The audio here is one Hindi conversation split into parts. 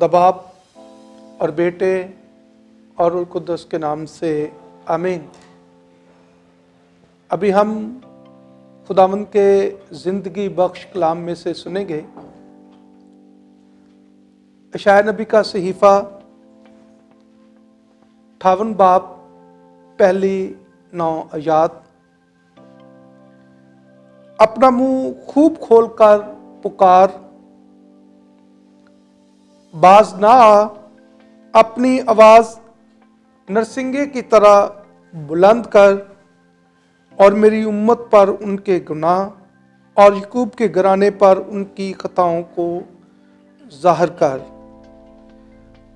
खुदा बाप और बेटे और रूह कुद्दुस के नाम से आमीन। अभी हम खुदावंद के ज़िंदगी बख्श कलाम में से सुनेंगे यशायाह नबी का सहीफ़ा 58 बाब पहली 9 आयत। अपना मुंह खूब खोलकर पुकार, बाज ना आ, अपनी आवाज नरसिंगे की तरह बुलंद कर और मेरी उम्मत पर उनके गुनाह और याकूब के घराने पर उनकी खताओं को जाहिर कर।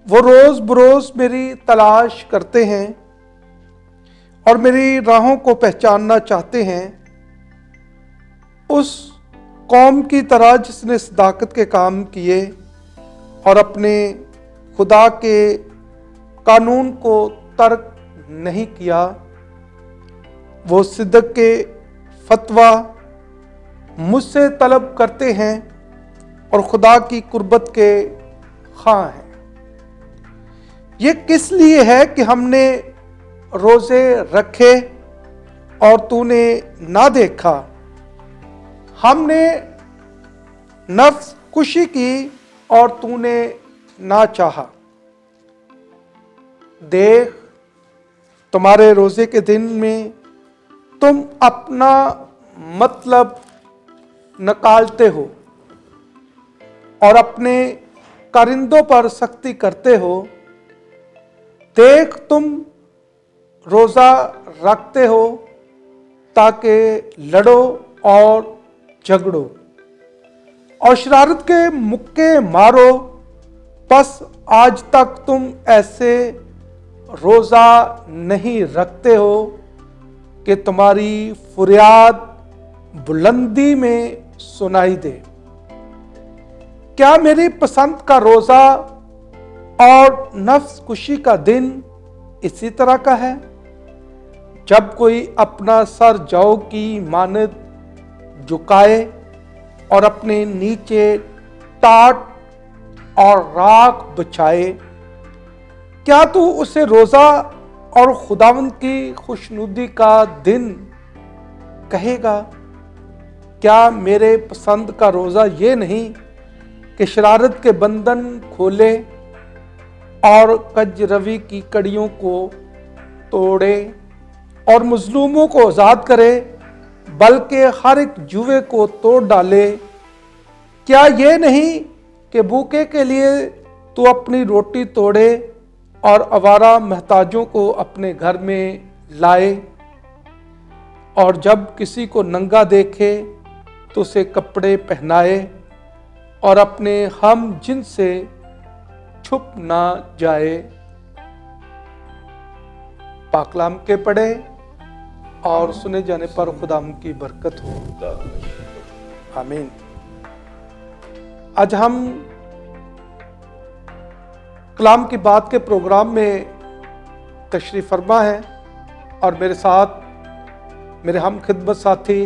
वो रोज बरोज मेरी तलाश करते हैं और मेरी राहों को पहचानना चाहते हैं, उस कौम की तरह जिसने सदाकत के काम किए और अपने खुदा के कानून को तर्क नहीं किया। वो सिद्दक के फतवा मुझसे तलब करते हैं और खुदा की कुर्बत के खां हैं। ये किस लिए है कि हमने रोजे रखे और तूने ना देखा, हमने नफ्स खुशी की और तूने ना चाहा। देख, तुम्हारे रोजे के दिन में तुम अपना मतलब निकालते हो और अपने कारिंदों पर सख्ती करते हो। देख, तुम रोजा रखते हो ताकि लड़ो और झगड़ो और शरारत के मुक्के मारो। बस आज तक तुम ऐसे रोजा नहीं रखते हो कि तुम्हारी फरियाद बुलंदी में सुनाई दे। क्या मेरी पसंद का रोजा और नफ्स खुशी का दिन इसी तरह का है? जब कोई अपना सर जौ की मानद झुकाए और अपने नीचे टाट और राख बिछाए, क्या तू उसे रोजा और खुदावंद की खुशनुदी का दिन कहेगा? क्या मेरे पसंद का रोजा ये नहीं कि शरारत के बंधन खोले और कजरवी की कड़ियों को तोड़े और मजलूमों को आजाद करे, बल्कि हर एक जुए को तोड़ डाले? क्या ये नहीं कि भूखे के लिए तू अपनी रोटी तोड़े और आवारा महताजों को अपने घर में लाए, और जब किसी को नंगा देखे तो उसे कपड़े पहनाए और अपने हम जिनसे छुप ना जाए? पाकलाम के पढ़े और सुने जाने पर खुदा की बरकत हो। आमीन। आज हम कलाम की बात के प्रोग्राम में तशरीफ फरमा है और मेरे साथ मेरे हम खिदमत साथी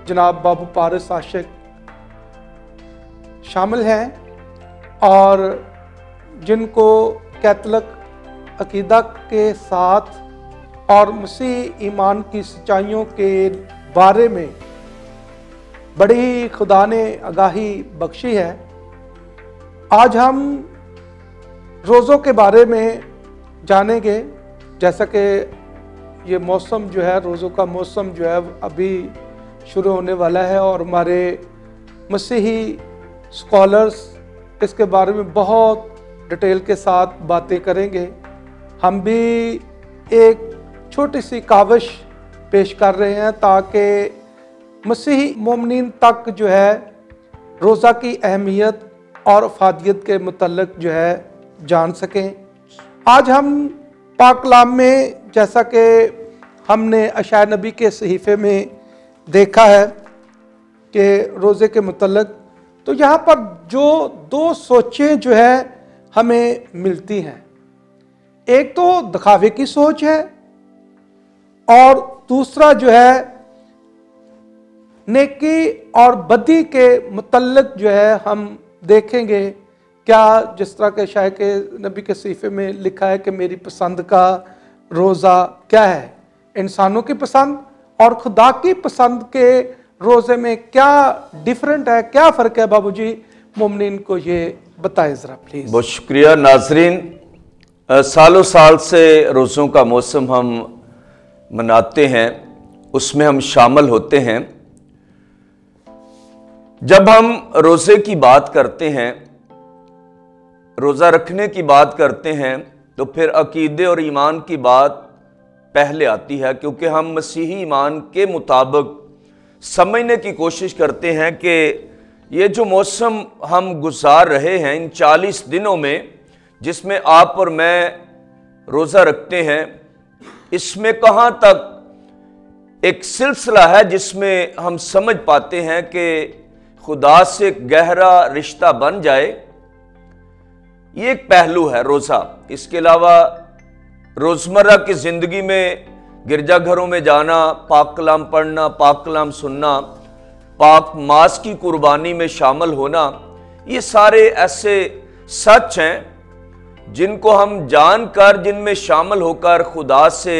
जनाब बाबू पारिस आशिक शामिल हैं, और जिनको कैथलिक अकीदा के साथ और मसीह ईमान की सच्चाइयों के बारे में बड़ी खुदा ने आगाही बख्शी है। आज हम रोज़ों के बारे में जानेंगे। जैसा कि ये मौसम जो है, रोज़ों का मौसम जो है अभी शुरू होने वाला है और हमारे मसीही स्कॉलर्स इसके बारे में बहुत डिटेल के साथ बातें करेंगे। हम भी एक छोटी सी काविश पेश कर रहे हैं ताकि मसीही मोमिनीन तक जो है रोज़ा की अहमियत और अफादियत के मुतल्लिक जो है जान सकें। आज हम पाक कलाम में, जैसा कि हमने यशायाह नबी के सहीफ़े में देखा है कि रोज़े के मुतल्लिक, तो यहाँ पर जो दो सोचें जो है हमें मिलती हैं। एक तो दिखावे की सोच है और दूसरा जो है नेकी और बदी के मुतल्लिक जो है हम देखेंगे क्या जिस तरह के शायद के नबी के सहीफे में लिखा है कि मेरी पसंद का रोज़ा क्या है, इंसानों की पसंद और खुदा की पसंद के रोज़े में क्या डिफरेंट है, क्या फ़र्क है बाबूजी? मोमिनीन को ये बताएं ज़रा प्लीज़। बहुत शुक्रिया नाजरीन। सालों साल से रोज़ों का मौसम हम मनाते हैं, उसमें हम शामिल होते हैं। जब हम रोज़े की बात करते हैं, रोज़ा रखने की बात करते हैं, तो फिर अकीदे और ईमान की बात पहले आती है, क्योंकि हम मसीही ईमान के मुताबिक समझने की कोशिश करते हैं कि ये जो मौसम हम गुजार रहे हैं इन 40 दिनों में, जिसमें आप और मैं रोज़ा रखते हैं, इसमें कहाँ तक एक सिलसिला है जिसमें हम समझ पाते हैं कि खुदा से गहरा रिश्ता बन जाए। ये एक पहलू है रोज़ा। इसके अलावा रोज़मर्रा की ज़िंदगी में गिरजाघरों में जाना, पाक कलाम पढ़ना, पाक कलाम सुनना, पाक मास की कुर्बानी में शामिल होना, ये सारे ऐसे सच हैं जिनको हम जानकर, जिनमें शामिल होकर खुदा से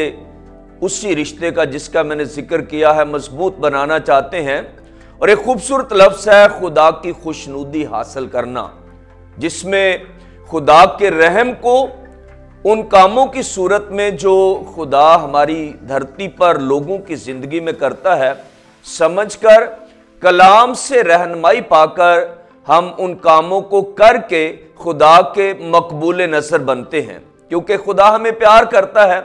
उसी रिश्ते का जिसका मैंने जिक्र किया है मजबूत बनाना चाहते हैं। और एक खूबसूरत लफ्ज़ है खुदा की खुशनुदी हासिल करना, जिसमें खुदा के रहम को उन कामों की सूरत में जो खुदा हमारी धरती पर लोगों की ज़िंदगी में करता है, समझकर कलाम से रहनुमाई पाकर हम उन कामों को करके खुदा के मकबूल नज़र बनते हैं, क्योंकि खुदा हमें प्यार करता है।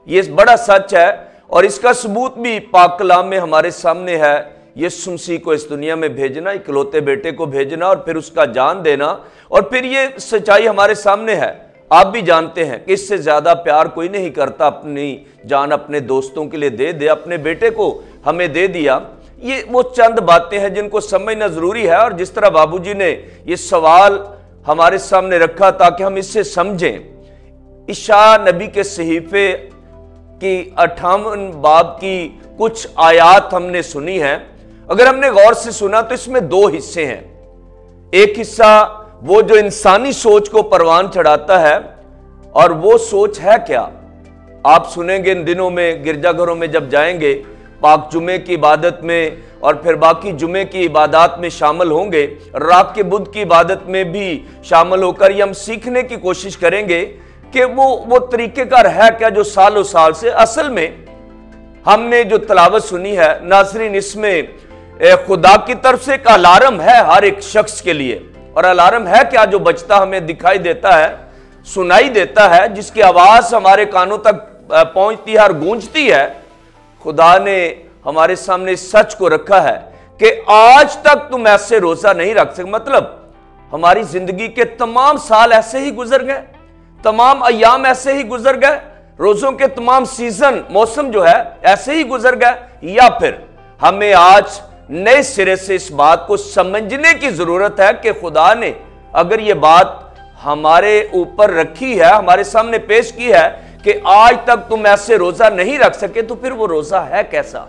ये बड़ा सच है और इसका सबूत भी पाक कलाम में हमारे सामने है। यीशु मसीह को इस दुनिया में भेजना, इकलौते बेटे को भेजना और फिर उसका जान देना, और फिर ये सच्चाई हमारे सामने है। आप भी जानते हैं कि इससे ज़्यादा प्यार कोई नहीं करता, अपनी जान अपने दोस्तों के लिए दे दे, अपने बेटे को हमें दे दिया। ये वो चंद बातें हैं जिनको समझना ज़रूरी है। और जिस तरह बाबूजी ने ये सवाल हमारे सामने रखा ताकि हम इससे समझें, इशा नबी के सहीफे की 58 बाब की कुछ आयात हमने सुनी है। अगर हमने गौर से सुना तो इसमें दो हिस्से हैं। एक हिस्सा वो जो इंसानी सोच को परवान चढ़ाता है, और वो सोच है क्या? आप सुनेंगे इन दिनों में गिरजाघरों में जब जाएंगे, पाक जुमे की इबादत में और फिर बाकी जुमे की इबादत में शामिल होंगे, रात के बुध की इबादत में भी शामिल होकर ये हम सीखने की कोशिश करेंगे कि वो तरीक़ेकार है क्या जो सालों साल से असल में हमने जो तलावत सुनी है। नाज़रीन, इसमें खुदा की तरफ से एक अलार्म है हर एक शख्स के लिए। और अलार्म है क्या? जो बजता हमें दिखाई देता है, सुनाई देता है, जिसकी आवाज़ हमारे कानों तक पहुंचती है और गूंजती है। खुदा ने हमारे सामने सच को रखा है कि आज तक तुम ऐसे रोज़ा नहीं रख सकते। मतलब हमारी ज़िंदगी के तमाम साल ऐसे ही गुजर गए, तमाम अयाम ऐसे ही गुजर गए, रोज़ों के तमाम सीज़न, मौसम जो है ऐसे ही गुजर गए। या फिर हमें आज नए सिरे से इस बात को समझने की ज़रूरत है कि खुदा ने अगर ये बात हमारे ऊपर रखी है, हमारे सामने पेश की है कि आज तक तुम ऐसे रोज़ा नहीं रख सके, तो फिर वो रोज़ा है कैसा?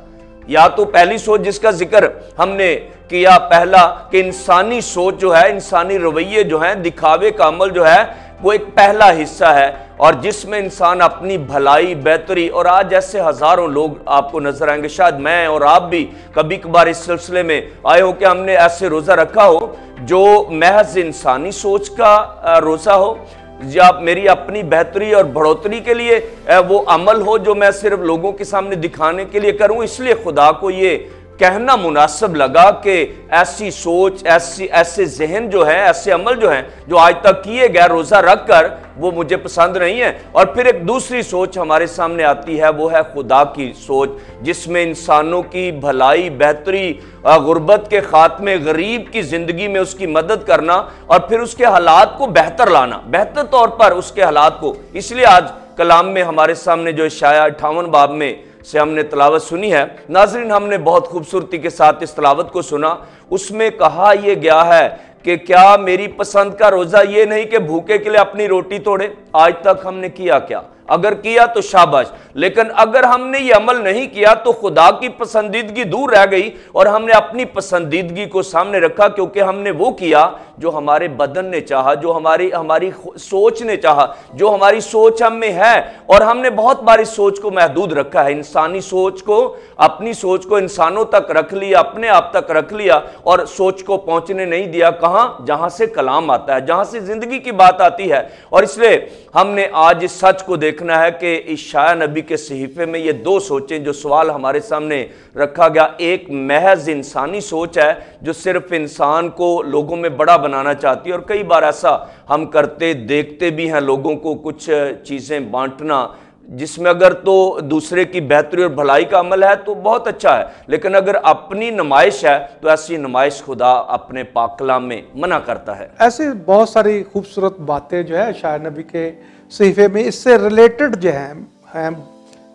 या तो पहली सोच जिसका जिक्र हमने किया पहला, कि इंसानी सोच जो है, इंसानी रवैये जो हैं, दिखावे का अमल जो है, वो एक पहला हिस्सा है, और जिसमें इंसान अपनी भलाई, बेहतरी, और आज ऐसे हज़ारों लोग आपको नजर आएंगे, शायद मैं और आप भी कभी कभार इस सिलसिले में आए हो कि हमने ऐसे रोज़ा रखा हो जो महज इंसानी सोच का रोज़ा हो, या मेरी अपनी बेहतरी और बढ़ोतरी के लिए वो अमल हो जो मैं सिर्फ लोगों के सामने दिखाने के लिए करूं। इसलिए खुदा को ये कहना मुनासिब लगा कि ऐसी सोच, ऐसे जहन जो है, ऐसे अमल जो हैं जो आज तक किए गए रोज़ा रख कर, वो मुझे पसंद नहीं है। और फिर एक दूसरी सोच हमारे सामने आती है, वो है खुदा की सोच, जिसमें इंसानों की भलाई, बेहतरी, गुर्बत के खात्मे, गरीब की ज़िंदगी में उसकी मदद करना और फिर उसके हालात को बेहतर लाना, बेहतर तौर पर उसके हालात को। इसलिए आज कलाम में हमारे सामने जो इशाया 58 बाब में से हमने तलावत सुनी है, नाज़रीन, हमने बहुत खूबसूरती के साथ इस तलावत को सुना। उसमें कहा यह गया है कि क्या मेरी पसंद का रोज़ा ये नहीं कि भूखे के लिए अपनी रोटी तोड़े। आज तक हमने किया क्या? अगर किया तो शाबाश, लेकिन अगर हमने ये अमल नहीं किया तो खुदा की पसंदीदगी दूर रह गई और हमने अपनी पसंदीदगी को सामने रखा, क्योंकि हमने वो किया जो हमारे बदन ने चाहा, जो हमारी सोच ने चाहा, जो हमारी सोच हम में है। और हमने बहुत बार इस सोच को महदूद रखा है, इंसानी सोच को, अपनी सोच को इंसानों तक रख लिया, अपने आप तक रख लिया और सोच को पहुंचने नहीं दिया कहां, जहां से कलाम आता है, जहां से जिंदगी की बात आती है। और इसलिए हमने आज इस सच को देखना है कि इशाया नबी के सहीफे में ये दो सोचें, जो सवाल हमारे सामने रखा गया, एक महज इंसानी सोच है जो सिर्फ इंसान को लोगों में बड़ा बनाना चाहती है, और कई बार ऐसा हम करते देखते भी हैं लोगों को, कुछ चीजें बांटना जिसमें अगर तो दूसरे की बेहतरी और भलाई का अमल है तो बहुत अच्छा है, लेकिन अगर अपनी नुमाइश है तो ऐसी नुमाइश खुदा अपने पाक कलाम में मना करता है। ऐसी बहुत सारी खूबसूरत बातें जो है इशाया नबी के सहीफे में इससे रिलेटेड जो हैं,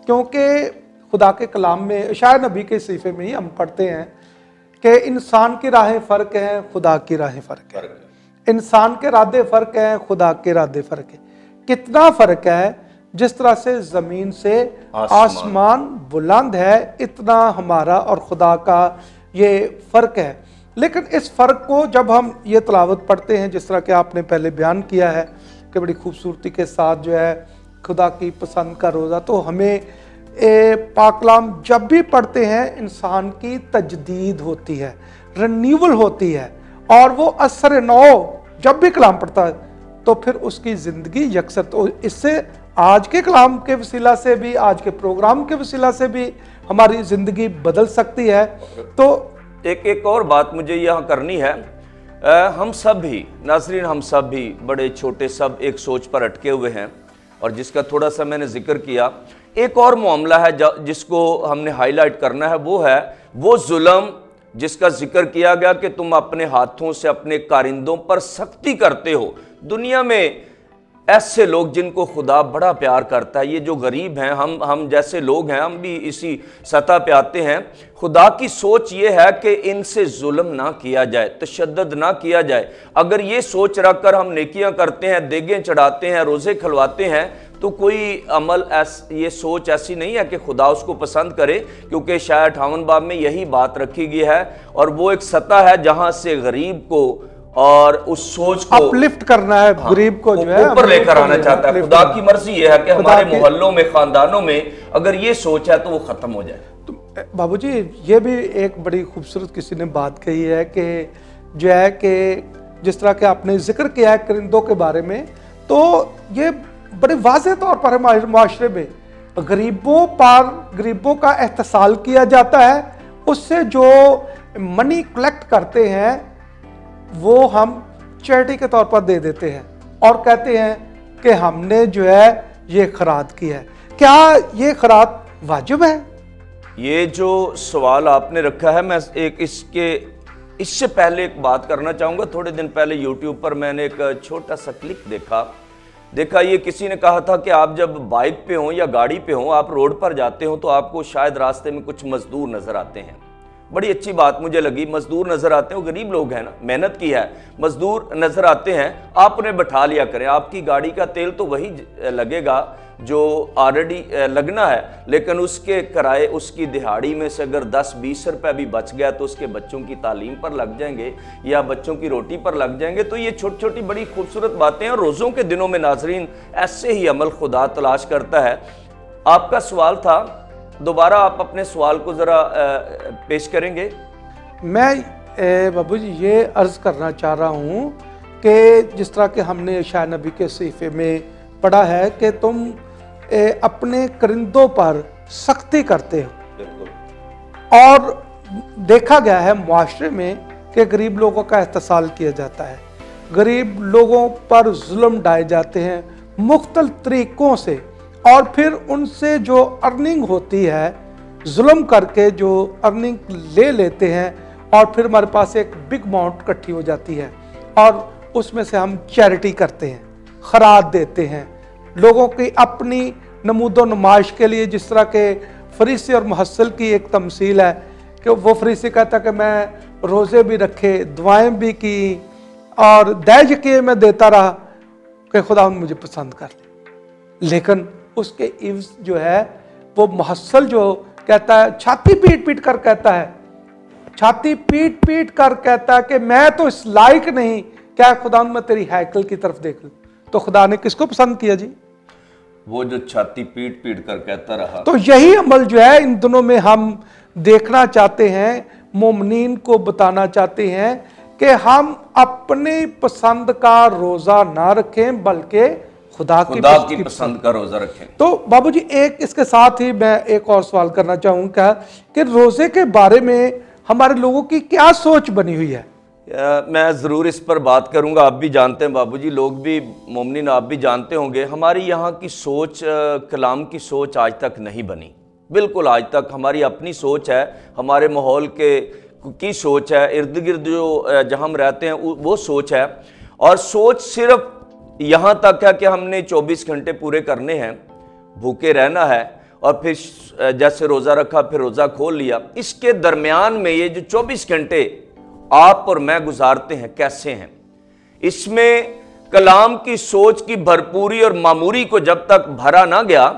क्योंकि खुदा के कलाम में इशाया नबी के सहीफे में ही हम पढ़ते हैं कि इंसान की राहें फ़र्क हैं, खुदा की राहें फ़र्क है। इंसान के इरादे फ़र्क हैं, खुदा के इरादे फ़र्क है। कितना फ़र्क है, जिस तरह से ज़मीन से आसमान बुलंद है, इतना हमारा और खुदा का ये फ़र्क है। लेकिन इस फ़र्क को जब हम ये तलावत पढ़ते हैं, जिस तरह के आपने पहले बयान किया है कि बड़ी खूबसूरती के साथ जो है खुदा की पसंद का रोज़ा, तो हमें पाक कलाम जब भी पढ़ते हैं इंसान की तजदीद होती है, रिन्यूअल होती है, और वो असर नौ जब भी कलाम पढ़ता है तो फिर उसकी ज़िंदगी यकसर। तो इससे आज के कलाम के वसीला से भी, आज के प्रोग्राम के वसीला से भी हमारी ज़िंदगी बदल सकती है। तो एक और बात मुझे यहाँ करनी है, हम सब भी नाज़रीन, हम सब भी बड़े छोटे सब एक सोच पर अटके हुए हैं, और जिसका थोड़ा सा मैंने जिक्र किया। एक और मामला है जिसको हमने हाईलाइट करना है, वो है वो जुल्म जिसका जिक्र किया गया कि तुम अपने हाथों से अपने कारिंदों पर सख्ती करते हो। दुनिया में ऐसे लोग जिनको खुदा बड़ा प्यार करता है, ये जो गरीब हैं, हम जैसे लोग हैं, हम भी इसी सतह पे आते हैं। खुदा की सोच ये है कि इनसे जुल्म ना किया जाए, तशद्दुद ना किया जाए। अगर ये सोच रखकर हम नेकियां करते हैं, देगें चढ़ाते हैं, रोज़े खिलवाते हैं, तो कोई अमल ये सोच ऐसी नहीं है कि खुदा उसको पसंद करे, क्योंकि शायद 58 बाब में यही बात रखी गई है। और वो एक सतह है जहां से गरीब को और उस सोच को अपलिफ्ट करना है, गरीब को जो है ऊपर लेकर आना चाहता है। खुदा की मर्जी ये है कि हमारे मोहल्लों में, खानदानों में अगर ये सोच है तो वो खत्म हो जाए। तो बाबूजी, ये भी एक बड़ी खूबसूरत किसी ने बात कही है कि जो है कि जिस तरह के आपने जिक्र किया है करिंदों के बारे में, तो ये बड़े वाज़ेह तौर पर माशरे में गरीबों का एहतसाल किया जाता है। उससे जो मनी कलेक्ट करते हैं वो हम चैरिटी के तौर पर दे देते हैं और कहते हैं कि हमने जो है ये खैरात की है। क्या ये खैरात वाजिब है? ये जो सवाल आपने रखा है, मैं इससे पहले एक बात करना चाहूँगा। थोड़े दिन पहले यूट्यूब पर मैंने एक छोटा सा क्लिप देखा। ये किसी ने कहा था कि आप जब बाइक पे हो या गाड़ी पे हो, आप रोड पर जाते हो तो आपको शायद रास्ते में कुछ मजदूर नज़र आते हैं। बड़ी अच्छी बात मुझे लगी, मजदूर नज़र आते हैं, वो गरीब लोग हैं ना, मेहनत की है, मजदूर नज़र आते हैं, आप उन्हें बैठा लिया करें। आपकी गाड़ी का तेल तो वही लगेगा जो ऑलरेडी लगना है, लेकिन उसके किराए, उसकी दिहाड़ी में से अगर 10-20 रुपये भी बच गया तो उसके बच्चों की तालीम पर लग जाएंगे या बच्चों की रोटी पर लग जाएंगे। तो ये छोटी छोटी बड़ी खूबसूरत बातें हैं। और रोज़ों के दिनों में नाजरीन ऐसे ही अमल खुदा तलाश करता है। आपका सवाल था, दोबारा आप अपने सवाल को ज़रा पेश करेंगे। मैं बाबूजी ये अर्ज़ करना चाह रहा हूँ कि जिस तरह के हमने इशाया नबी के सहीफे में पढ़ा है कि तुम अपने करिंदों पर सख्ती करते हो, और देखा गया है मुआशरे में कि गरीब लोगों का एहतसाल किया जाता है, गरीब लोगों पर जुल्म ढाए जाते हैं मुख्तलिफ तरीक़ों से, और फिर उनसे जो अर्निंग होती है, जुल्म करके जो अर्निंग ले लेते हैं, और फिर हमारे पास एक बिग अमाउंट इकट्ठी हो जाती है और उसमें से हम चैरिटी करते हैं, खैरात देते हैं लोगों की अपनी नमूदो नुमाइश के लिए। जिस तरह के फरीसी और मुहस्सिल की एक तमसील है कि वो फरीसी कहता कि मैं रोज़े भी रखे, दुआएं भी की और दैज किए मैं देता रहा कि खुदा मुझे पसंद कर ले, लेकिन उसके इव्स जो है वो मुहस्सल जो कहता है, छाती पीट पीट कर कहता है, छाती पीट पीट कर कहता है कि मैं तो इस लायक नहीं, क्या खुदा मैं तेरी हैकल की तरफ देख लूं। तो खुदा ने किसको पसंद किया जी? वो जो छाती पीट पीट कर कहता रहा। तो यही अमल जो है इन दिनों में हम देखना चाहते हैं, मोमिनीन को बताना चाहते हैं कि हम अपनी पसंद का रोजा ना रखें बल्कि खुदा की पसंद का रोजा रखें। तो बाबूजी एक इसके साथ ही मैं एक और सवाल करना चाहूंगा कि रोजे के बारे में हमारे लोगों की क्या सोच बनी हुई है? मैं ज़रूर इस पर बात करूंगा। आप भी जानते हैं बाबूजी, लोग भी, मोमिनीन आप भी जानते होंगे, हमारी यहाँ की सोच, कलाम की सोच आज तक नहीं बनी। बिल्कुल आज तक हमारी अपनी सोच है, हमारे माहौल की सोच है, इर्द गिर्द जो जहाँ हम रहते हैं वो सोच है। और सोच सिर्फ यहाँ तक है कि हमने 24 घंटे पूरे करने हैं, भूखे रहना है, और फिर जैसे रोज़ा रखा फिर रोज़ा खोल लिया। इसके दरमियान में ये जो 24 घंटे आप और मैं गुजारते हैं कैसे हैं, इसमें कलाम की सोच की भरपूरी और मामूरी को जब तक भरा ना गया,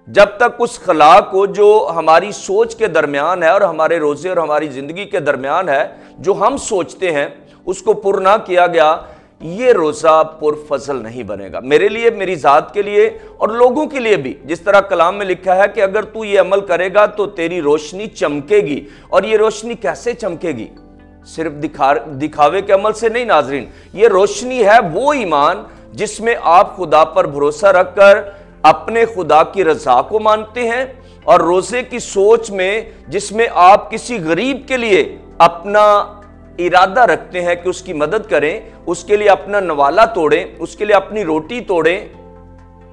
जब तक उस खला को जो हमारी सोच के दरमियान है और हमारे रोज़े और हमारी ज़िंदगी के दरमियान है, जो हम सोचते हैं उसको पुर ना किया गया, ये रोज़ा पुरफजल नहीं बनेगा। मेरे लिए, मेरी ज़ात के लिए और लोगों के लिए भी। जिस तरह कलाम में लिखा है कि अगर तू ये अमल करेगा तो तेरी रोशनी चमकेगी। और ये रोशनी कैसे चमकेगी? सिर्फ दिखावे के अमल से नहीं नाजरीन, ये रोशनी है वो ईमान जिसमें आप खुदा पर भरोसा रखकर अपने खुदा की रजा को मानते हैं, और रोजे की सोच में जिसमें आप किसी गरीब के लिए अपना इरादा रखते हैं कि उसकी मदद करें, उसके लिए अपना नवाला तोड़ें, उसके लिए अपनी रोटी तोड़ें।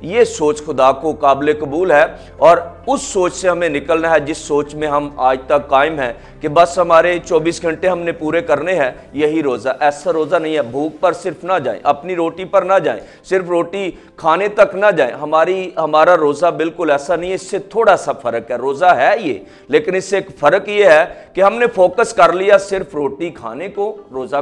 ये सोच खुदा को काबिल कबूल है, और उस सोच से हमें निकलना है जिस सोच में हम आज तक कायम हैं कि बस हमारे 24 घंटे हमने पूरे करने हैं, यही रोज़ा। ऐसा रोज़ा नहीं है। भूख पर सिर्फ ना जाएं, अपनी रोटी पर ना जाएं, सिर्फ रोटी खाने तक ना जाएं। हमारा रोज़ा बिल्कुल ऐसा नहीं है। इससे थोड़ा सा फ़र्क है। रोज़ा है ये, लेकिन इससे एक फ़र्क ये है कि हमने फोकस कर लिया सिर्फ रोटी खाने को, रोज़ा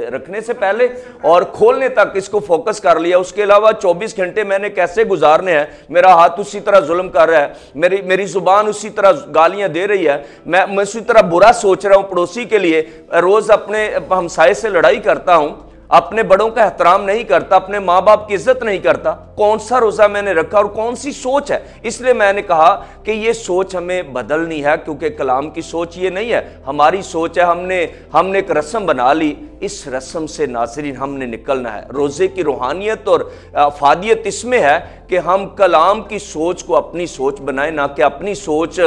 रखने से पहले और खोलने तक इसको फोकस कर लिया। उसके अलावा 24 घंटे मैंने कैसे गुजारने हैं, मेरा हाथ उसी तरह जुल्म कर रहा है, मेरी जुबान उसी तरह गालियां दे रही है, मैं उसी तरह बुरा सोच रहा हूं पड़ोसी के लिए, रोज अपने हमसाये से लड़ाई करता हूं, अपने बड़ों का एहतराम नहीं करता, अपने माँ बाप की इज्जत नहीं करता। कौन सा रोजा मैंने रखा और कौन सी सोच है? इसलिए मैंने कहा कि ये सोच हमें बदलनी है, क्योंकि कलाम की सोच ये नहीं है। हमारी सोच है, हमने एक रस्म बना ली, इस रस्म से नाज़रीन हमने निकलना है। रोजे की रूहानियत और अफादियत इसमें है कि हम कलाम की सोच को अपनी सोच बनाएं, ना कि अपनी सोच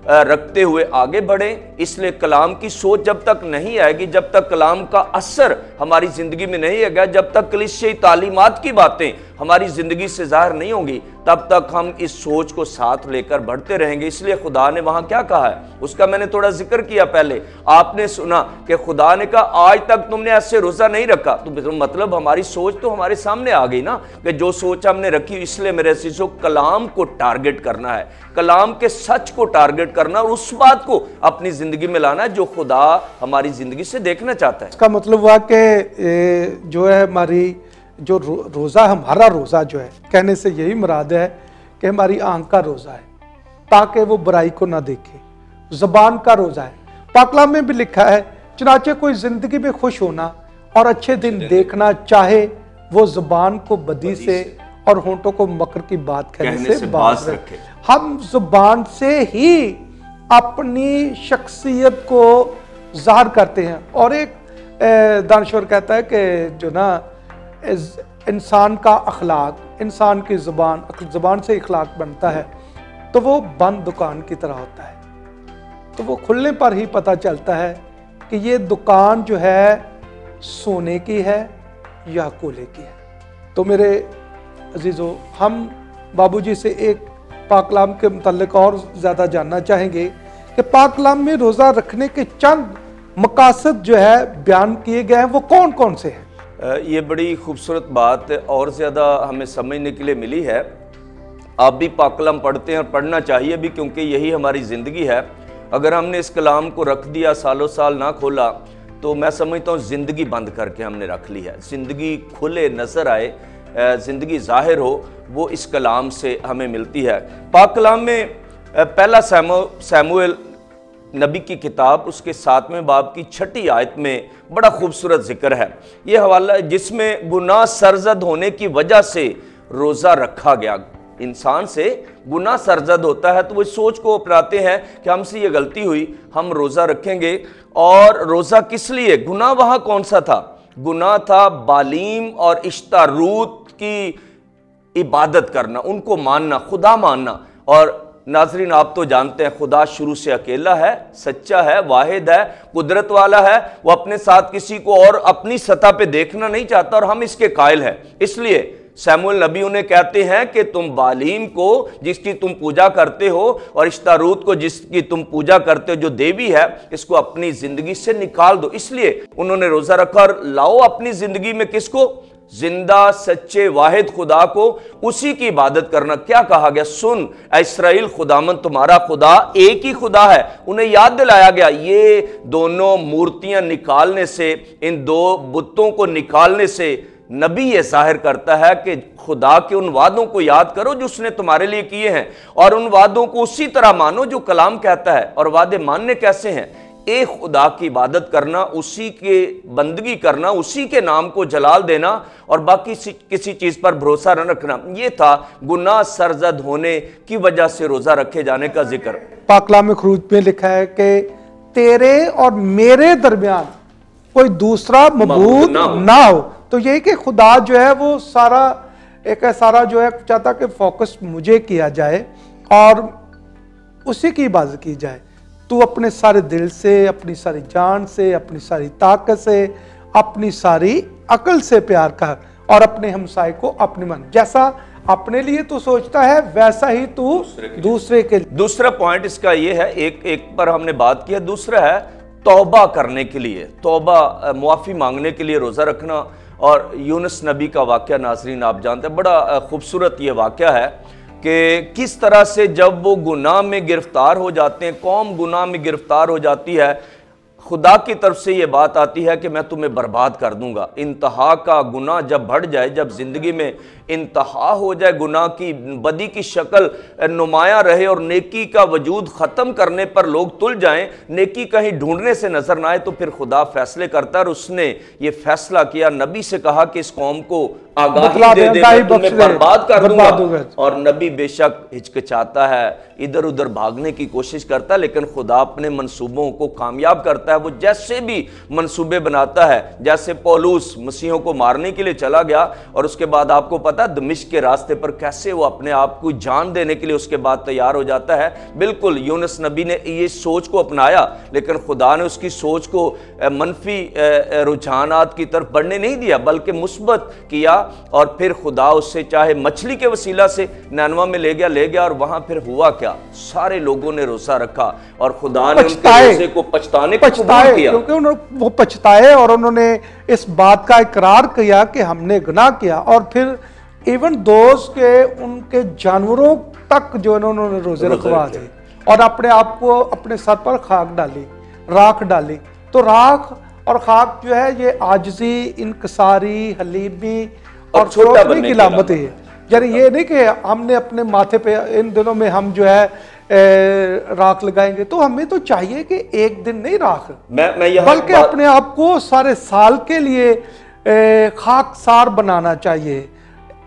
रखते हुए आगे बढ़ें। इसलिए कलाम की सोच जब तक नहीं आएगी, जब तक कलाम का असर हमारी ज़िंदगी में नहीं आएगा, जब तक कलीसियाई तालीमात की बातें हमारी ज़िंदगी से ज़ाहिर नहीं होंगी, तब तक हम इस सोच को साथ लेकर बढ़ते रहेंगे। इसलिए खुदा ने वहाँ क्या कहा है उसका मैंने थोड़ा जिक्र किया पहले। आपने सुना कि खुदा ने कहा आज तक तुमने ऐसे रोज़ा नहीं रखा। तो मतलब हमारी सोच तो हमारे सामने आ गई ना, कि जो सोच हमने रखी। इसलिए मेरे अज़ीज़ों, कलाम को टारगेट करना है, कलाम के सच को टारगेट करना और उस बात को अपनी ज़िंदगी में लाना है जो खुदा हमारी ज़िंदगी से देखना चाहता है। इसका मतलब हुआ कि जो है हमारी जो रोज़ा, हमारा रोज़ा जो है, कहने से यही मुराद है कि हमारी आंख का रोज़ा है ताकि वो बुराई को ना देखे, ज़बान का रोज़ा है। पाक कलाम में भी लिखा है, चुनाचे कोई ज़िंदगी में खुश होना और अच्छे दिन देखना चाहे, वो ज़बान को बदी से और होंठों को मकर की बात कहने से बाज रखे। हम ज़बान से ही अपनी शख्सियत को ज़ाहिर करते हैं। और एक दानश्वर कहता है कि जो ना इंसान का अखलाक, इंसान की ज़बान से अखलाक बनता है, तो वो बंद दुकान की तरह होता है। तो वो खुलने पर ही पता चलता है कि ये दुकान जो है सोने की है या कोले की है। तो मेरे अजीज़ों, हम बाबूजी से एक पाक कलाम के मुताल्लिक और ज़्यादा जानना चाहेंगे कि पाक कलाम में रोज़ा रखने के चंद मकासद जो है बयान किए गए हैं, वो कौन कौन से हैं? ये बड़ी खूबसूरत बात और ज़्यादा हमें समझने के लिए मिली है। आप भी पाक कलाम पढ़ते हैं और पढ़ना चाहिए भी, क्योंकि यही हमारी ज़िंदगी है। अगर हमने इस कलाम को रख दिया, सालों साल ना खोला, तो मैं समझता हूँ ज़िंदगी बंद करके हमने रख ली है। ज़िंदगी खुले नज़र आए ज़िंदगी ज़ाहिर हो, वो इस कलाम से हमें मिलती है। पाक कलाम में पहला सैमुएल नबी की किताब उसके 7वें बाब की 6ठी आयत में बड़ा खूबसूरत जिक्र है। ये हवाला है जिसमें गुनाह सरजद होने की वजह से रोज़ा रखा गया। इंसान से गुनाह सरजद होता है तो वो सोच को अपनाते हैं कि हमसे ये गलती हुई, हम रोज़ा रखेंगे। और रोज़ा किस लिए? गुनाह वहाँ कौन सा था? गुनाह था बालीम और इश्तारूत की इबादत करना, उनको मानना, खुदा मानना। और नाज़रीन, आप तो जानते हैं खुदा शुरू से अकेला है, सच्चा है, वाहिद है, कुदरत वाला है। वो अपने साथ किसी को और अपनी सतह पे देखना नहीं चाहता और हम इसके कायल हैं। इसलिए सैमुएल नबी उन्हें कहते हैं कि तुम बालीम को जिसकी तुम पूजा करते हो और इश्तारूत को जिसकी तुम पूजा करते हो, जो देवी है, इसको अपनी जिंदगी से निकाल दो। इसलिए उन्होंने रोजा रखा और लाओ अपनी जिंदगी में किसको? जिंदा सच्चे वाहिद खुदा को, उसी की इबादत करना। क्या कहा गया? सुन ऐ इस्राएल, खुदामन तुम्हारा खुदा एक ही खुदा है। उन्हें याद दिलाया गया ये दोनों मूर्तियां निकालने से, इन दो बुतों को निकालने से नबी ये जाहिर करता है कि खुदा के उन वादों को याद करो जो उसने तुम्हारे लिए किए हैं और उन वादों को उसी तरह मानो जो कलाम कहता है। और वादे मानने कैसे हैं? एक खुदा की इबादत करना, उसी के बंदगी करना, उसी के नाम को जलाल देना और बाकी किसी चीज पर भरोसा न रखना। ये था गुनाह सरजद होने की वजह से रोजा रखे जाने का जिक्र। पाक कलाम खुरूज में लिखा है कि तेरे और मेरे दरमियान कोई दूसरा मबूद ना हो। तो यही कि खुदा जो है वो सारा जो है चाहता कि फोकस मुझे किया जाए और उसी की इबादत की जाए। तू अपने सारे दिल से, अपनी सारी जान से, अपनी सारी ताकत से, अपनी सारी अकल से प्यार कर और अपने हमसाए को अपने मन जैसा अपने लिए तू सोचता है वैसा ही तू दूसरे के लिए। दूसरा पॉइंट इसका यह है, एक पर हमने बात किया, दूसरा है तौबा करने के लिए, तौबा मुआफ़ी मांगने के लिए रोज़ा रखना। और यूनुस नबी का वाक़या नाज़रीन आप जानते हैं, बड़ा खूबसूरत ये वाक़या है कि किस तरह से जब वो गुनाह में गिरफ्तार हो जाते हैं, कौम गुनाह में गिरफ्तार हो जाती है, खुदा की तरफ से ये बात आती है कि मैं तुम्हें बर्बाद कर दूंगा। इंतहा का गुनाह जब बढ़ जाए, जब जिंदगी में इंतहा हो जाए, गुनाह की बदी की शक्ल नुमाया रहे और नेकी का वजूद ख़त्म करने पर लोग तुल जाएं, नेकी कहीं ढूंढने से नजर ना आए, तो फिर खुदा फैसले करता है। और उसने ये फैसला किया, नबी से कहा कि इस कौम को आगाही दे दे, मैं तुम्हें बर्बाद कर दूंगा। और नबी बेशक हिचकिचाता है, इधर उधर भागने की कोशिश करता है, लेकिन खुदा अपने मंसूबों को कामयाब करता है। वो जैसे भी मंसूबे बनाता है, जैसे पौलुस मसीहों को मारने के लिए चला गया और उसके बाद आपको पता है दमिश्क के रास्ते पर कैसे वो अपने आप को जान देने के लिए उसके बाद तैयार हो जाता है। बिल्कुल यूनुस नबी ने ये सोच को अपनाया, लेकिन खुदा ने उसकी सोच को मनफी रुझानात की तरफ बढ़ने नहीं दिया, बल्कि मुस्बत किया। और फिर खुदा उससे चाहे मछली के वसीला से नैनवा में ले गया और वहां फिर हुआ क्या? सारे लोगों ने रोजा रखा और खुदा ने उनके रोजे को पछताने किया, क्योंकि वो पछताए और उन्होंने इस बात का इकरार किया कि हमने गुनाह किया। और फिर इवन दोस्त के उनके जानवरों तक जो उन्होंने रोजे रखवा दिए और अपने आप को अपने सर पर खाक डाली, राख डाली। तो राख और खाक जो है ये आजिज़ी, इनकसारी, हलीमी और छोटी की लामत है। यानी ये नहीं कि हमने अपने माथे पे इन दिनों में हम जो है राख लगाएंगे, तो हमें तो चाहिए कि एक दिन नहीं राख, बल्कि अपने आप को सारे साल के लिए खाकसार बनाना चाहिए,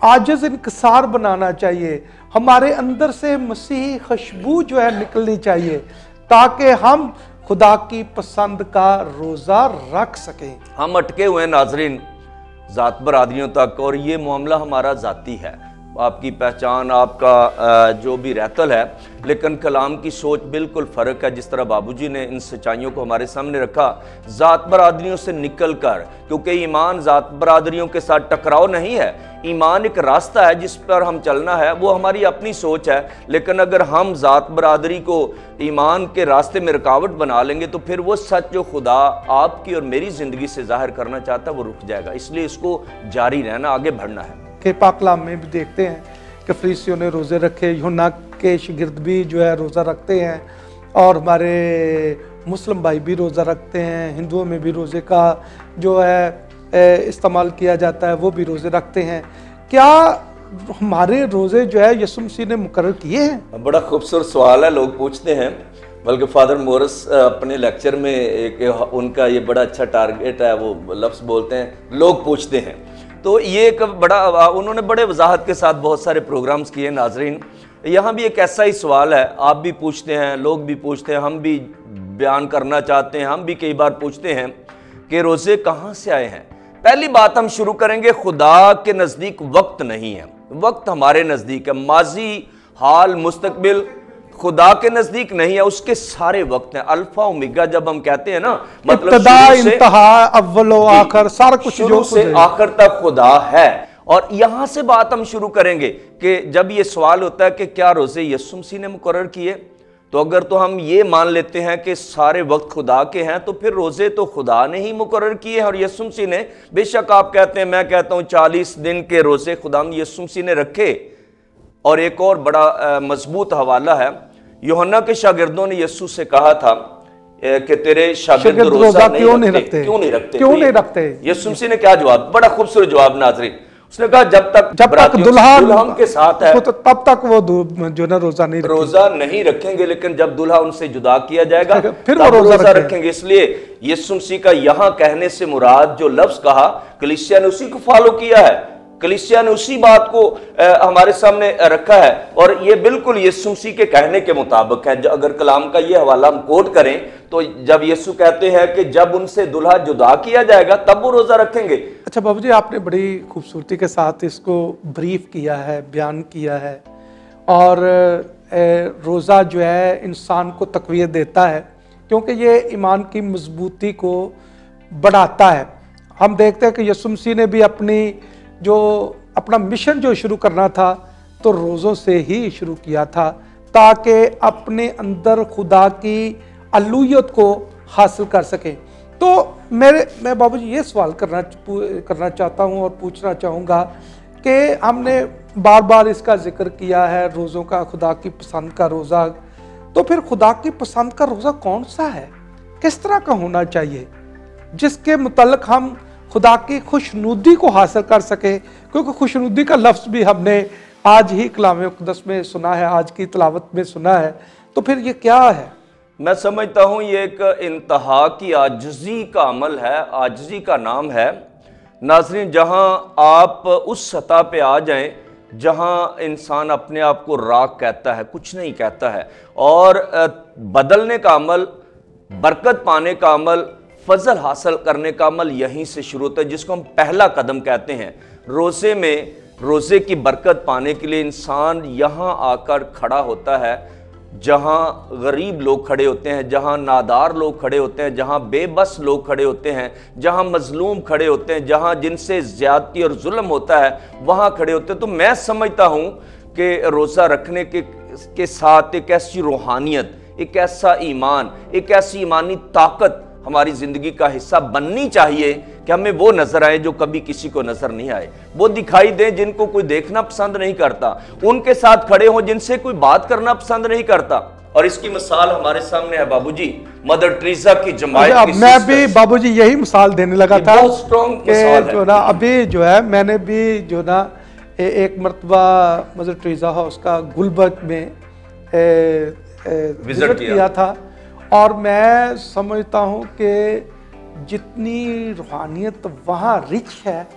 आजिज़ इनकसार बनाना चाहिए। हमारे अंदर से मसीही खुशबू जो है निकलनी चाहिए ताकि हम खुदा की पसंद का रोज़ा रख सकें। हम अटके हुए नाजरीन ज़ात बरादरियों तक, और ये मामला हमारा ज़ाती है, आपकी पहचान, आपका जो भी रहतल है, लेकिन कलाम की सोच बिल्कुल फ़र्क है। जिस तरह बाबूजी ने इन सच्चाइयों को हमारे सामने रखा, ज़ात बरादरियों से निकल कर, क्योंकि ईमान ज़ात बरादरियों के साथ टकराव नहीं है, ईमान एक रास्ता है जिस पर हम चलना है, वो हमारी अपनी सोच है। लेकिन अगर हम ज़ात बरादरी को ईमान के रास्ते में रुकावट बना लेंगे तो फिर वो सच जो खुदा आपकी और मेरी ज़िंदगी से जाहिर करना चाहता है वो रुक जाएगा। इसलिए इसको जारी रहना, आगे बढ़ना है। के पाक कलाम में भी देखते हैं कि फरीसियों ने रोज़े रखे, यूहन्ना के शागिर्द भी जो है रोज़ा रखते हैं और हमारे मुस्लिम भाई भी रोज़ा रखते हैं, हिंदुओं में भी रोज़े का जो है इस्तेमाल किया जाता है, वो भी रोज़े रखते हैं। क्या हमारे रोजे जो है यीशु मसीह ने मुकर्रर किए हैं? बड़ा खूबसूरत सवाल है, लोग पूछते हैं। बल्कि फादर मोरस अपने लेक्चर में एक उनका ये बड़ा अच्छा टारगेट है, वो लफ्ज़ बोलते हैं, लोग पूछते हैं। तो ये एक बड़ा, उन्होंने बड़े वजाहत के साथ बहुत सारे प्रोग्राम्स किए। नाजरीन, यहाँ भी एक ऐसा ही सवाल है, आप भी पूछते हैं, लोग भी पूछते हैं, हम भी बयान करना चाहते हैं, हम भी कई बार पूछते हैं कि रोज़े कहाँ से आए हैं। पहली बात हम शुरू करेंगे, खुदा के नज़दीक वक्त नहीं है, वक्त हमारे नज़दीक है। माजी, हाल, मुस्तकबिल खुदा के नज़दीक नहीं है, उसके सारे वक्त हैं। अल्फा ओमेगा जब हम कहते हैं ना, मतलब इब्तिदा, इंतहा, अव्वल व आखिर, सारा कुछ शुरू से आखिर तक खुदा है। और यहां से बात हम शुरू करेंगे कि जब ये सवाल होता है कि क्या रोजे यीशु मसीह ने मुकर्रर किए, तो अगर तो हम ये मान लेते हैं कि सारे वक्त खुदा के हैं, तो फिर रोजे तो खुदा ने ही मुकर्रर किए हैं और यीशु मसीह ने। बेशक आप कहते हैं, मैं कहता हूं 40 दिन के रोजे खुदा यीशु मसीह ने रखे। और एक और बड़ा मजबूत हवाला है, यूहन्ना के शागिर्दों ने यीशु से कहा था कि तेरे शागिर्द रोजा क्यों नहीं रखते। यीशु मसीह ने क्या जवाब, बड़ा खूबसूरत जवाब नाज़रीन, उसने कहा जब तक दुल्हा के साथ है तो तब तक वो जो ना रोजा नहीं रखेंगे, लेकिन जब दुल्हा उनसे जुदा किया जाएगा फिर वो रोजा रखेंगे। इसलिए यीशु मसीह का यहां कहने से मुराद जो लफ्ज कहा, कलीसिया ने उसी को फॉलो किया है, कलीसिया ने उसी बात को हमारे सामने रखा है। और ये बिल्कुल यीशु मसीह के कहने के मुताबिक है। अगर कलाम का ये हवाला हम कोट करें तो जब यीशु कहते हैं कि जब उनसे दुल्हा जुदा किया जाएगा तब वो रोजा रखेंगे। अच्छा बाबू जी, आपने बड़ी खूबसूरती के साथ इसको ब्रीफ किया है, बयान किया है। और रोज़ा जो है इंसान को तक़वियत देता है, क्योंकि ये ईमान की मजबूती को बढ़ाता है। हम देखते हैं कि यीशु मसीह ने भी अपना मिशन जो शुरू करना था तो रोज़ों से ही शुरू किया था, ताकि अपने अंदर खुदा की अलूहियत को हासिल कर सकें। तो मैं बाबू जी ये सवाल करना चाहता हूँ और पूछना चाहूँगा कि हमने बार बार इसका जिक्र किया है, रोज़ों का, खुदा की पसंद का रोज़ा। तो फिर खुदा की पसंद का रोज़ा कौन सा है, किस तरह का होना चाहिए, जिसके मुतल्लिक हम खुदा की खुशनुदी को हासिल कर सके? क्योंकि खुशनुदी का लफ्ज़ भी हमने आज ही कलाम मुक़द्दस में सुना है, आज की तिलावत में सुना है। तो फिर ये क्या है? मैं समझता हूँ ये एक इंतहा की आजिज़ी का अमल है, आजिज़ी का नाम है। नाज़रीन, जहाँ आप उस सतह पे आ जाएं जहाँ इंसान अपने आप को राख कहता है, कुछ नहीं कहता है, और बदलने का अमल, बरकत पाने का अमल, फजल हासिल करने का अमल यहीं से शुरू होता है, जिसको हम पहला कदम कहते हैं। रोज़े में, रोज़े की बरकत पाने के लिए इंसान यहाँ आकर खड़ा होता है जहाँ गरीब लोग खड़े होते हैं, जहाँ नादार लोग खड़े होते हैं, जहाँ बेबस लोग खड़े होते हैं, जहाँ मजलूम खड़े होते हैं, जहाँ जिनसे ज़्यादती और जुल्म होता है वहाँ खड़े होते हैं। तो मैं समझता हूँ कि रोज़ा रखने के साथ एक ऐसी रूहानियत, एक ऐसा ईमान, एक ऐसी ईमानी ताकत हमारी ज़िंदगी का हिस्सा बननी चाहिए कि हमें वो नज़र आए जो कभी किसी को नज़र नहीं आए, वो दिखाई दें जिनको कोई देखना पसंद नहीं करता, उनके साथ खड़े हों जिनसे कोई बात करना पसंद नहीं करता। और इसकी मिसाल हमारे सामने है बाबूजी, मदर टेरेसा की जमायत की। मैं भी बाबूजी यही मिसाल देने लगा था, बहुत स्ट्रॉन्ग मिसाल है। जो ना अभी जो है मैंने भी जो ना एक मरतबा मदर टेरेसा हाउस का गुलबर्ग में विजिट किया था, और मैं समझता हूँ कि जितनी रूहानियत वहाँ रिच है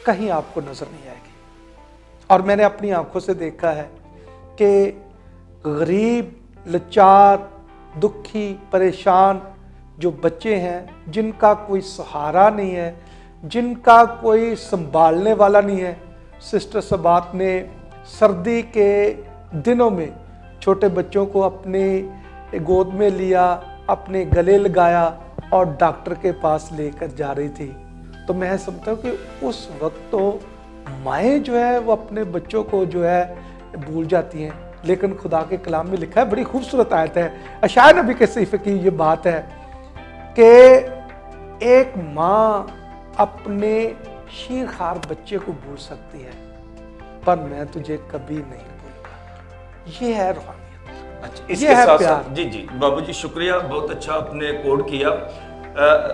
कहीं आपको नज़र नहीं आएगी। और मैंने अपनी आंखों से देखा है कि गरीब, लाचार, दुखी, परेशान जो बच्चे हैं, जिनका कोई सहारा नहीं है, जिनका कोई संभालने वाला नहीं है। सिस्टर सबात ने सर्दी के दिनों में छोटे बच्चों को अपने गोद में लिया, अपने गले लगाया और डॉक्टर के पास लेकर जा रही थी। तो मैं समझता हूँ कि उस वक्त तो माएँ जो है वो अपने बच्चों को जो है भूल जाती हैं, लेकिन खुदा के कलाम में लिखा है, बड़ी खूबसूरत आयत है, अशायर नबी के सहीफे की ये बात है कि एक माँ अपने शीरखार बच्चे को भूल सकती है, पर मैं तुझे कभी नहीं भूलूंगा। ये है रूहानियत। अच्छा, इसके साथ साथ जी बाबूजी शुक्रिया, बहुत अच्छा आपने कोड किया।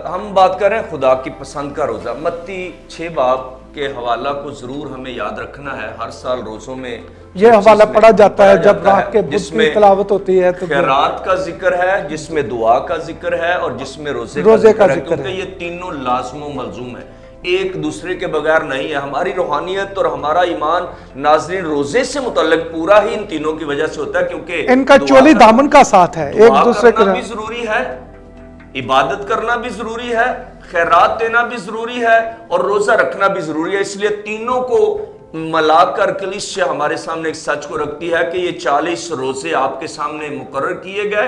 हम बात कर रहे हैं खुदा की पसंद का रोज़ा। मत्ती 6 बाब के हवाला को जरूर हमें याद रखना है। हर साल रोज़ों में ये हवाला पढ़ा जाता है जब रात के बुत की तिलावत होती है, तो खैरात का जिक्र है, जिसमें दुआ का जिक्र है और जिसमें रोजे का जिक्र है, क्योंकि ये तीनों लाज़िम मलजूम है, एक दूसरे के बगैर नहीं है। हमारी रूहानियत और हमारा ईमान नाज़रीन रोजे से मुतल्लिक पूरा ही इन तीनों की वजह से होता है, क्योंकि इनका चोली दामन का साथ है, एक दूसरे का भी जरूरी है, इबादत करना भी जरूरी है, खैरात देना भी जरूरी है और रोजा रखना भी जरूरी है। इसलिए तीनों को मिलाकर कलीसिया हमारे सामने एक सच को रखती है कि ये 40 रोजे आपके सामने मुकर्रर किए गए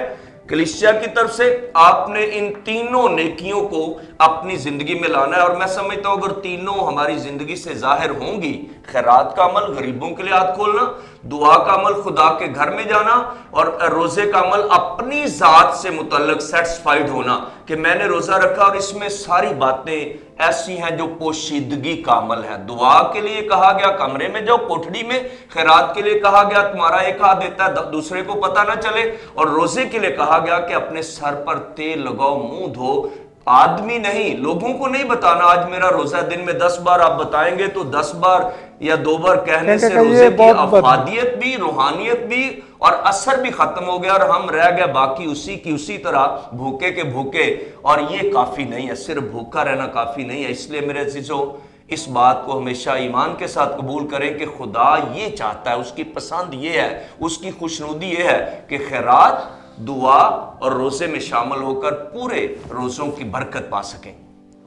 कलीसिया की तरफ से, आपने इन तीनों नेकियों को अपनी जिंदगी में लाना है। और मैं समझता हूं अगर तीनों हमारी जिंदगी से जाहिर होंगी, खैरात का अमल, गरीबों के लिए हाथ खोलना, दुआ का अमल, खुदा के घर में जाना, और रोजे का अमल अपनी जात से मुतल्लिक सेटिस्फाइड होना कि मैंने रोजा रखा और इसमें सारी बातें ऐसी हैं जो पोशीदगी का अमल है। दुआ के लिए कहा गया कमरे में जाओ, कोठड़ी में। खैरात के लिए कहा गया तुम्हारा एक हाथ देता है दूसरे को पता ना चले। और रोजे के लिए कहा गया कि अपने सर पर तेल लगाओ, मुंह धो, आदमी नहीं, लोगों को नहीं बताना आज मेरा रोजा। दिन में 10 बार आप बताएंगे तो 10 बार या 2 बार कहने से रोजे की अफादियत भी, रूहानियत भी और असर भी खत्म हो गया और हम रह गए बाकी उसी की उसी तरह भूखे के भूखे। और ये काफी नहीं है, सिर्फ भूखा रहना काफी नहीं है। इसलिए मेरे अजीजों, इस बात को हमेशा ईमान के साथ कबूल करें कि खुदा ये चाहता है, उसकी पसंद ये है, उसकी खुशनुदी ये है कि खैरात, दुआ और रोजे में शामिल होकर पूरे रोजों की बरकत पा सकें।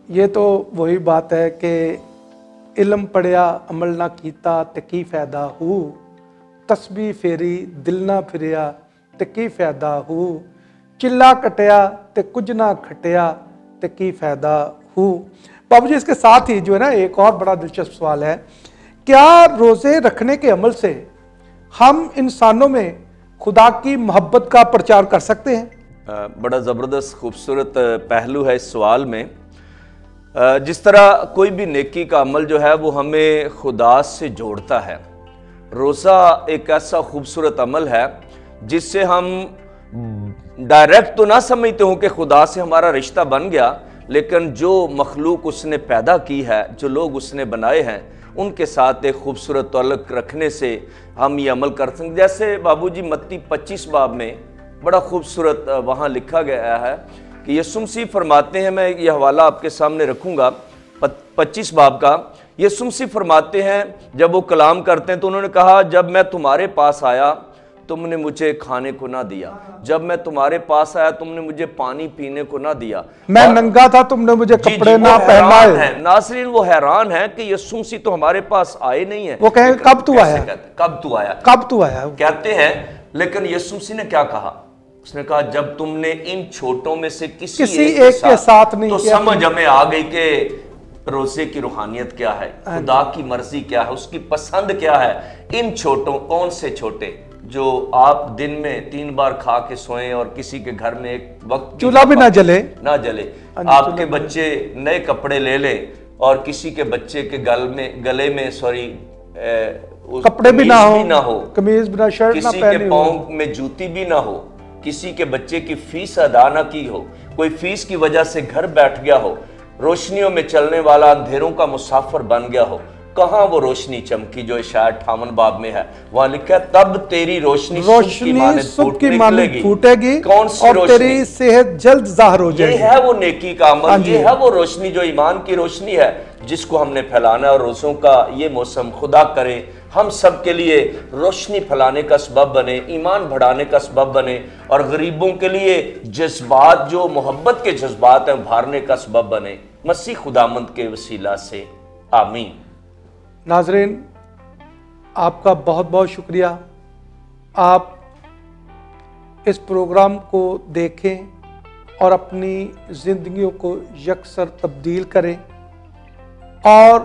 ये तो वही बात है कि इल्म पढ़िया अमल ना कीता ते की फायदा हो, तस्बीह फेरी दिल ना फिरिया ते की फायदा हो, चिल्ला कटिया ते कुछ ना खटिया ते की फायदा हो। बाबू जी, इसके साथ ही जो है ना, एक और बड़ा दिलचस्प सवाल है, क्या रोजे रखने के अमल से हम इंसानों में खुदा की मोहब्बत का प्रचार कर सकते हैं? बड़ा ज़बरदस्त खूबसूरत पहलू है इस सवाल में। जिस तरह कोई भी नेकी का अमल जो है वो हमें खुदा से जोड़ता है, रोज़ा एक ऐसा खूबसूरत अमल है जिससे हम डायरेक्ट तो ना समझते हो कि खुदा से हमारा रिश्ता बन गया, लेकिन जो मखलूक उसने पैदा की है, जो लोग उसने बनाए हैं, उनके साथ एक खूबसूरत ताल्लुक़ रखने से हम ये अमल कर सकते। जैसे बाबूजी मत्ती 25 बाब में बड़ा खूबसूरत वहाँ लिखा गया है कि यीशु मसीह फरमाते हैं, मैं ये हवाला आपके सामने रखूँगा 25 बाब का। यीशु मसीह फरमाते हैं, जब वो कलाम करते हैं तो उन्होंने कहा, जब मैं तुम्हारे पास आया तुमने मुझे खाने को ना दिया, जब मैं तुम्हारे पास आया तुमने मुझे पानी पीने को ना दिया, मैं नंगा था तुमने मुझे कपड़े ना पहनाए। नाज़रीन, वो हैरान है कि यीशु मसीह तो हमारे पास आए नहीं है। वो कहे कब तू आया, कब तू आया, कब तू आया कहते हैं। लेकिन यीशु मसीह ने क्या कहा? उसने कहा, जब तुमने इन छोटों में से किसी एक के साथ नहीं, तो समझ हमें आ गई कि रोजे की रूहानियत क्या है, खुदा की मर्जी क्या है, उसकी पसंद क्या है। इन छोटों, कौन से छोटे? जो आप दिन में 3 बार खा के सोएं और किसी के घर में एक वक्त चूल्हा भी ना जले, आपके बच्चे नए कपड़े ले ले और किसी के बच्चे के गले में कपड़े भी ना हो, कमीज भी ना, शर्ट ना पहनी हो, किसी के पाँव में जूती भी ना हो, किसी के बच्चे की फीस अदा ना की हो, कोई फीस की वजह से घर बैठ गया हो, रोशनियों में चलने वाला अंधेरों का मुसाफिर बन गया हो। कहां वो रोशनी चमकी जो शायद 58 बाब में है? वहां लिखा है, तब तेरी रोशनी सुबह की मानिंद फूटेगी, कौन सी और तेरी सेहत जल्द जाहिर हो जाएगी। ये है वो नेकी का अमल, ये है वो रोशनी जो ईमान की रोशनी है, जिसको हमने फैलाना है। और रोज़ों का ये मौसम खुदा करे हम सब के लिए रोशनी फैलाने का सबब बने, ईमान बढ़ाने का सबब बने, और गरीबों के लिए जज्बात, जो मोहब्बत के जज्बात हैं, उभारने का सबब बने, मसीह खुदामंद के वसीला से, आमीन। नाज़रीन, आपका बहुत बहुत शुक्रिया। आप इस प्रोग्राम को देखें और अपनी ज़िंदगियों को यकसर तब्दील करें और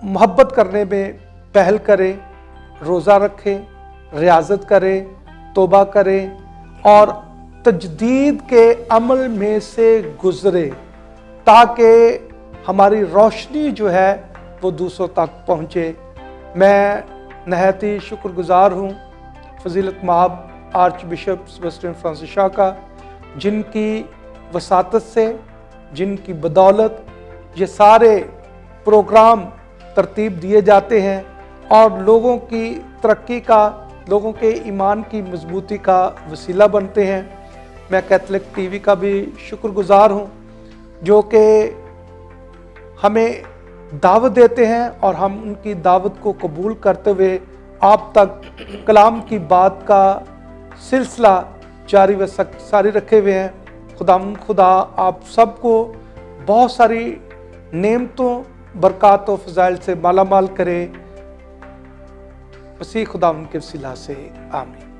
मोहब्बत करने में पहल करें, रोज़ा रखें, रियाजत करें, तौबा करें और तजदीद के अमल में से गुज़रे, ताकि हमारी रोशनी जो है वो दूसरों तक पहुँचे। मैं नहायत ही शुक्रगुजार हूँ फजीलत महब archbishop Sebastian Francis Shah का, जिनकी वसातत से, जिनकी बदौलत ये सारे प्रोग्राम तरतीब दिए जाते हैं और लोगों की तरक्की का, लोगों के ईमान की मजबूती का वसीला बनते हैं। मैं कैथलिक टीवी का भी शुक्रगुजार हूँ जो कि हमें दावत देते हैं और हम उनकी दावत को कबूल करते हुए आप तक कलाम की बात का सिलसिला जारी व सारी रखे हुए हैं। खुदा आप सबको बहुत सारी नेमतों, बरक़ात व फ़ज़ाइल से माला माल करे। मसीह खुदा उनके वसीला से आमीन।